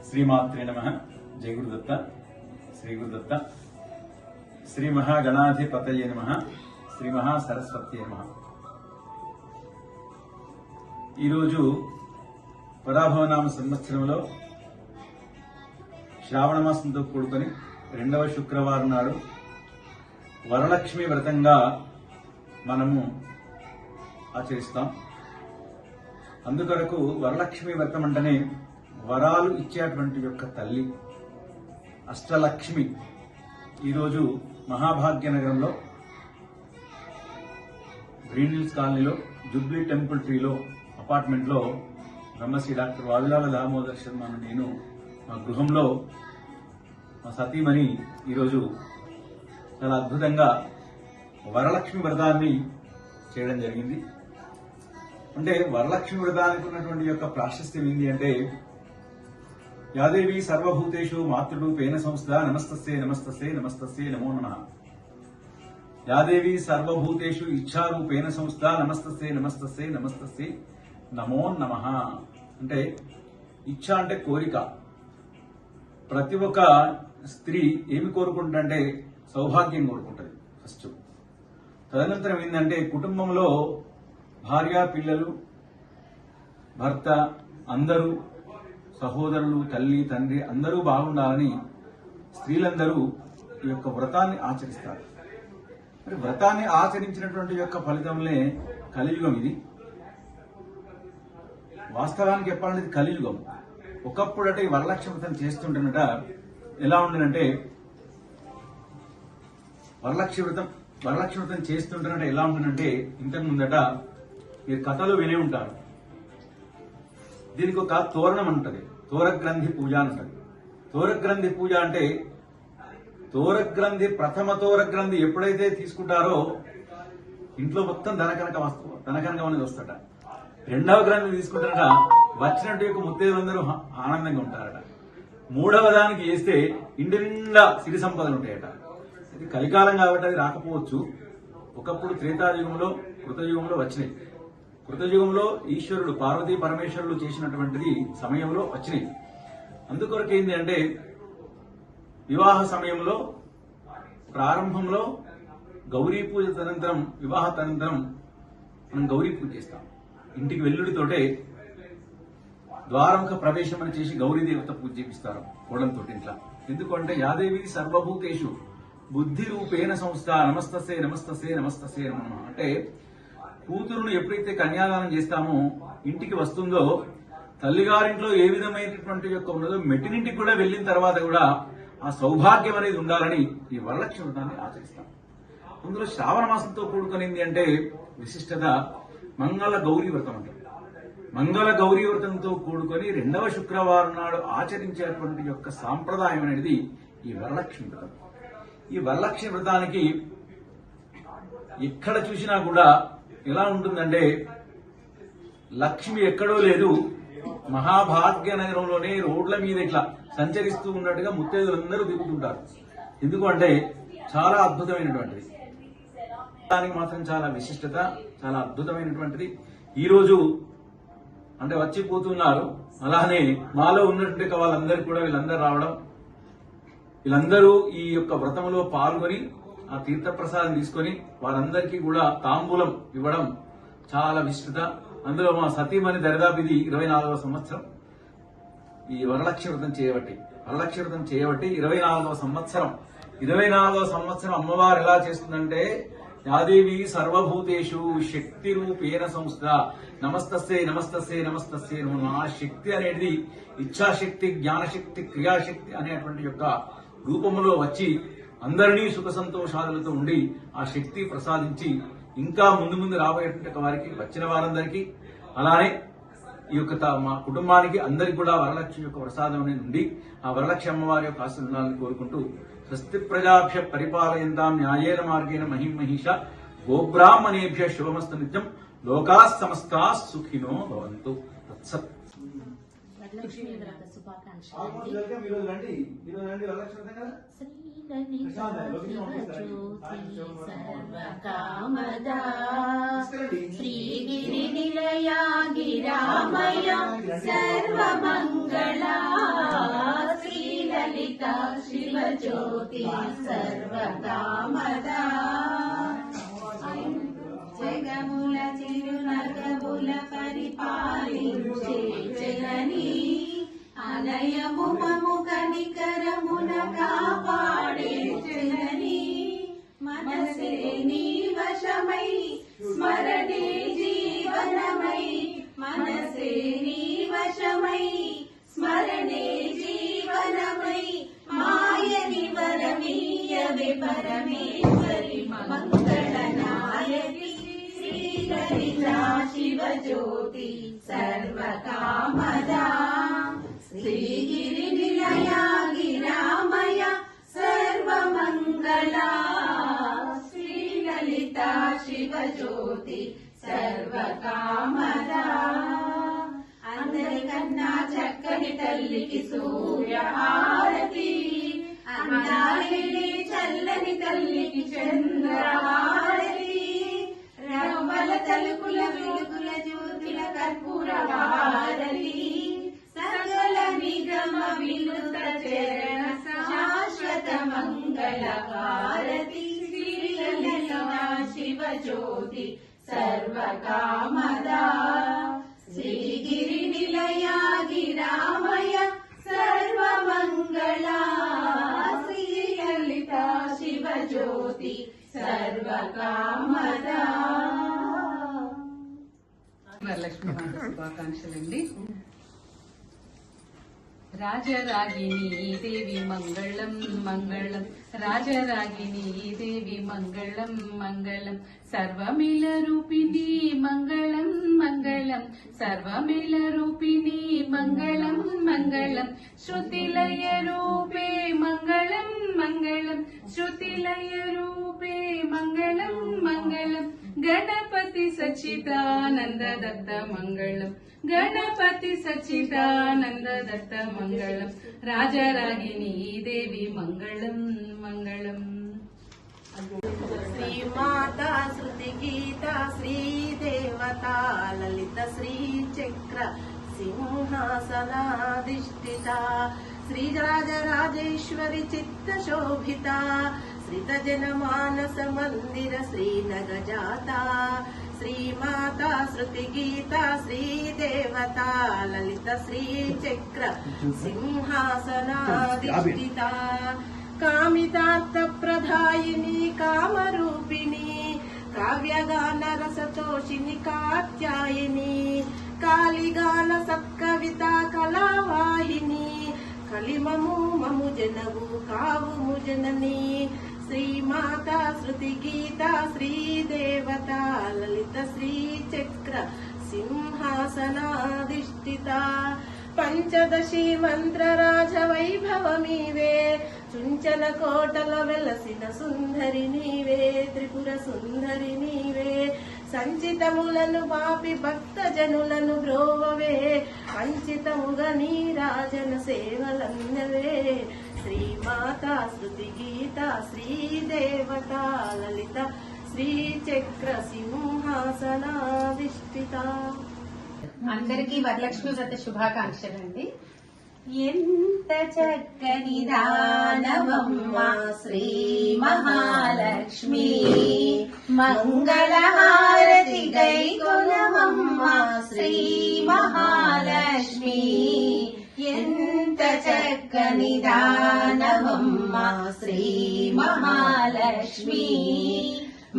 श्रीमात्रे नमः। जय गुरुदत्त, श्री गुरुदत्त, श्री महागणाधिपतये नमः, श्री महासरस्वत्यै नमः। ఈరోజు పరాభవనామ సంవత్సరంలో శ్రావణ మాసంతో కూడుకొని రెండవ శుక్రవారం నాడు వరలక్ష్మి వ్రతంగా మనము ఆచరిస్తాం. అందుకొరకు వరలక్ష్మి వ్రతం అంటేనే వరాలు ఇచ్చేటువంటి యొక్క తల్లి అష్టలక్ష్మి. ఈరోజు మహాభాగ్యనగరంలో గ్రీన్ హిల్స్ కాలనీలో జుబ్లీ టెంపుల్ ట్రీలో అపార్ట్మెంట్ లో బ్రహ్మశ్రీ డాక్టర్ వావిలాల దామోదర్ శర్మ నేను మా గృహంలో మా సతీమణి ఈరోజు చాలా అద్భుతంగా వరలక్ష్మి వ్రతాన్ని చేయడం జరిగింది. అంటే వరలక్ష్మి వ్రతానికి ఉన్నటువంటి యొక్క ప్రాశస్త్యం ఏంటి అంటే, యాదేవి సర్వభూతేషు మాతృరూపేణ సంస్థ నమస్తస్యే నమస్తస్యే నమస్తస్యే నమో నమః. యాదేవి సర్వభూతేషు ఇచ్ఛారూపేణ సంస్థ నమస్తస్యే నమస్తస్యే నమస్తస్యే నమో నమః. అంటే ఇచ్ఛ అంటే కోరిక. ప్రతి ఒక్క స్త్రీ ఏమి కోరుకుంటుందంటే సౌభాగ్యం కోరుకుంటుంది ఫస్ట్. తదనంతరం ఏంటంటే కుటుంబంలో భార్య, పిల్లలు, భర్త అందరూ, సహోదరులు, తల్లి, తండ్రి అందరూ బాగుండాలని స్త్రీలందరూ ఈ యొక్క వ్రతాన్ని ఆచరిస్తారు. మరి వ్రతాన్ని ఆచరించినటువంటి యొక్క ఫలితంలో కలియుగం ఇది. వాస్తవానికి చెప్పాలంటే ఇది కలియుగం. ఒకప్పుడు అంటే వరలక్ష్మి వ్రతం చేస్తుంటేనట ఎలా ఉండేనంటే, వరలక్ష్మి వ్రతం చేస్తుంటేనట ఎలా ఉండేనంటే, ఇంతకు ముందట మీరు కథలు వినే ఉంటారు. దీనికి ఒక తోరణం ఉంటుంది, తోరగ్రంథి పూజ అంటది. తోరగ్రంథి పూజ అంటే ప్రథమ తోరగ్రంథి ఎప్పుడైతే తీసుకుంటారో ఇంట్లో మొత్తం ధనకనక అనేది వస్తాడ. రెండవ గ్రంథి తీసుకుంటారట, వచ్చినట్టు యొక్క ముత్తైదులందరూ ఆనందంగా ఉంటారట. మూడవ దానికి వేస్తే ఇంటి నిండా సిరి సంపదలు ఉంటాయట. ఇది కలికాలం కాబట్టి అది రాకపోవచ్చు. ఒకప్పుడు త్రేతాయుగంలో, కృతయుగంలో వచ్చినాయి. కృతయుగంలో ఈశ్వరుడు పార్వతీ పరమేశ్వరులు చేసినటువంటిది సమయంలో వచ్చినాయి. అందుకొరకు ఏంటి అంటే, వివాహ సమయంలో ప్రారంభంలో గౌరీ పూజ తనంతరం, వివాహ తనంతరం మనం గౌరీ పూజ చేస్తాం. ఇంటికి వెల్లుడితోటే ద్వారముఖ ప్రవేశం అని చేసి గౌరీదేవత పూజ చేపిస్తారు కోడంతో ఇంట్లో. ఎందుకంటే యాదేవి సర్వభూతేషు బుద్ధి రూపేణ సంస్థ నమస్తస్యే నమస్తస్యే నమస్తస్యే నమః. అంటే కూతురును ఎప్పుడైతే కన్యాదానం చేస్తామో ఇంటికి వస్తుందో, తల్లిగారింట్లో ఏ విధమైనటువంటి యొక్క ఉన్నదో మెట్టినింటికి కూడా వెళ్లిన తర్వాత కూడా ఆ సౌభాగ్యం అనేది ఉండాలని ఈ వరలక్ష్మి వ్రతాన్ని ఆచరిస్తాం. అందులో శ్రావణ మాసంతో కూడుకునింది అంటే విశిష్టత మంగళ గౌరీ వ్రతం అంటారు. మంగళ గౌరీ వ్రతంతో కూడుకొని రెండవ శుక్రవారం నాడు ఆచరించేటువంటి యొక్క సాంప్రదాయం అనేది ఈ వరలక్ష్మి వ్రతం. ఈ వరలక్ష్మి వ్రతానికి ఎక్కడ చూసినా కూడా ఎలా ఉంటుందంటే, లక్ష్మి ఎక్కడో లేదు, మహాభాగ్య నగరంలోనే రోడ్ల మీద ఇట్లా సంచరిస్తూ ఉన్నట్టుగా ముత్తైదులందరూ దిగుతుంటారు. ఎందుకంటే చాలా అద్భుతమైనటువంటిది. దానికి మాత్రం చాలా విశిష్టత, చాలా అద్భుతమైనటువంటిది. ఈ రోజు అంటే వచ్చిపోతున్నారు. అలానే మాలో ఉన్నటువంటి వాళ్ళందరూ కూడా వీళ్ళందరూ రావడం, వీళ్ళందరూ ఈ యొక్క వ్రతంలో పాల్గొని ఆ తీర్థప్రసాదం తీసుకొని వారందరికీ కూడా తాంబూలం ఇవ్వడం చాలా విశిష్టత. అందులో మా సతీమణి దరిదాపు ఇది 24వ సంవత్సరం ఈ వరలక్ష్మి వ్రతం చేయబట్టి 24వ సంవత్సరం. 24వ సంవత్సరం అమ్మవారు ఎలా చేస్తుందంటే, యాదేవి సర్వభూతేషు శక్తి రూపేణ సంస్థ నమస్తస్యే నమస్తస్యే నమస్తస్యే నమః. ఆ శక్తి అనేది ఇచ్ఛాశక్తి, జ్ఞానశక్తి, క్రియాశక్తి అనేటువంటి యొక్క రూపంలో వచ్చి అందరినీ సుఖ సంతోషాలతో ఉండి ఆ శక్తి ప్రసాదించి ఇంకా ముందు ముందు రాబోయేటువంటి వారికి, వచ్చిన వారందరికీ, అలానే ఈ యొక్క మా కుటుంబానికి అందరికీ కూడా వరలక్ష్మి యొక్క ప్రసాదం అనేది ఉండి ఆ వరలక్ష్మి అమ్మవారి యొక్క ఆశీర్వాదాలను కోరుకుంటూ, స్వస్తి ప్రజాభ్య పరిపాలయంతాం న్యాయేన మార్గేణ మహిమహిష గోబ్రాహ్మణేభ్య శుభమస్తు నిత్యం లోకా సమస్తా సుఖినో భవంతు. తత్సత్. వరలక్ష్మి వ్రత శుభాకాంక్షలు. శ్రీగిరి నిలయ గిరామయ సర్వమంగళ జ్యోతి సర్వకామదా జగముల చిరునగముల పరిపాలించే జగని అనయము మము కనికరమున కాపాడే జగని మనసే నీ వశమై స్మరణే జీవనమై మనసే నీ వశమై స్మరణే జీవనమై మాయని వరమీయవే పరమేశ్వరి మంగళనాయకి శ్రీహరితా శివజ్యోతి సర్వకామదా శ్రీగిరి నిలయా గిరామయ సర్వమంగళా శ్రీలలితా శివజ్యోతి సర్వకామదా అందరికన్నా చక్కని తల్లికి సూర్యహారతి అన్నారిని చల్లని తల్లికి చంద్రహారతి రవ్వల తలుపుల వెలుగుల జ్యోతుల కర్పూర హారతి సకల నిగమ వినుత చరణ శాశ్వత మంగళ హారతి శ్రీలలితా శివజ్యోతి సర్వకామదా శ్రీగిరి నిలయా గిరామయ సర్వమంగళా శ్రీలలితా శివజ్యోతి సర్వకామదా. వరలక్ష్మి మాత శుభాకాంక్షలండి. రాజరాగిణీ దేవి మంగళం మంగళం రాజరాగిణీ దేవి మంగళం మంగళం సర్వమిల రూపిణి మంగళం మంగళం సర్వమిల రూపిణి మంగళం మంగళం శృతిలయ రూపే మంగళం మంగళం శృతిలయ రూపే మంగళం మంగళం గణపతి సచ్చిదానంద దత్త మంగళం గణపతి సచ్చిదానంద దత్త మంగళం రాజరాగిణీ దేవి మంగళం మంగళం. శ్రీమాత శృతి గీత శ్రీ దేవత లలిత శ్రీ చక్ర సింహాసనాధిష్ఠిత శ్రీరాజరాజేశ్వరి చిత్త శోభిత శ్రిత జన మానస మందిర శ్రీనగజాత శ్రీమాత శృతి గీత శ్రీ దేవత లలిత శ్రీ చక్ర సింహాసనాధిష్ఠిత కామితార్థ ప్రదాయిని కామరూపిణి కావ్యగాన రసతోషిని కాత్యాయిని కాళిగాన సత్కవిత కళావాహిని కలిమము మము జనవు కావుము జనని శ్రీమాత శృతి గీత శ్రీ దేవత లలిత శ్రీ చక్ర సింహాసనాధిష్ఠిత పంచదశి మంత్రరాజ వైభవమీవే చుంచల కోటల వెలసిన సుందరి నీవే త్రిపుర సుందరి నీవే సంచితములను పాపి భక్త జనులను బ్రోవవే అంచితముగా నీ రాజన సేవలన్నవే శ్రీమాత శృతి గీత శ్రీ దేవత లలిత శ్రీ చక్ర సింహాసనాధిష్ఠిత. అందరికీ వరలక్ష్మి వ్రత శుభాకాంక్షలండి. ఎంత చక్కని దానవమ్మ శ్రీ మహాలక్ష్మి మంగళహారతి గైకొనవమ్మ శ్రీ మహాలక్ష్మి ఎంత చక్కని దానవమ్మ శ్రీ మహాలక్ష్మి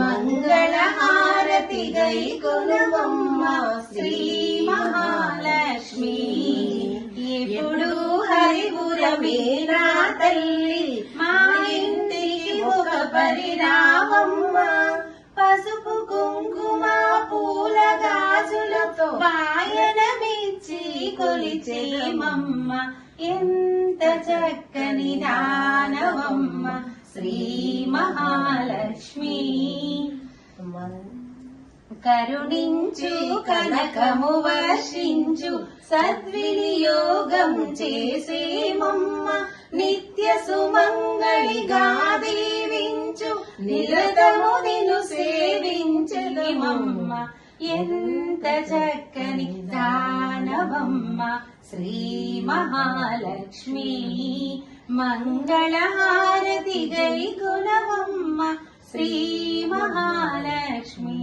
మంగళహారతి గైకొనవమ్మ శ్రీ మహాలక్ష్మి ఎప్పుడు హరిపురమే నా తల్లి మా ఇంటికి ఒక పరిరామమ్మ పసుపు కుంకుమ పూల గాజులతో వాయనమిచ్చి కొలిచేమమ్మ ఎంత చక్కని దానవమ్మ శ్రీ మహాలక్ష్మి కరుణించు కనకము వర్షించు సద్వినియోగం చేసేమమ్మ నిత్య సుమంగళిగా దీవించు నిరతము నిన్ను సేవించదమమ్మ ఎంత చక్కని దానవమ్మ శ్రీ మహాలక్ష్మి మంగళహారతి గై గుణవమ్మ శ్రీ మహాలక్ష్మి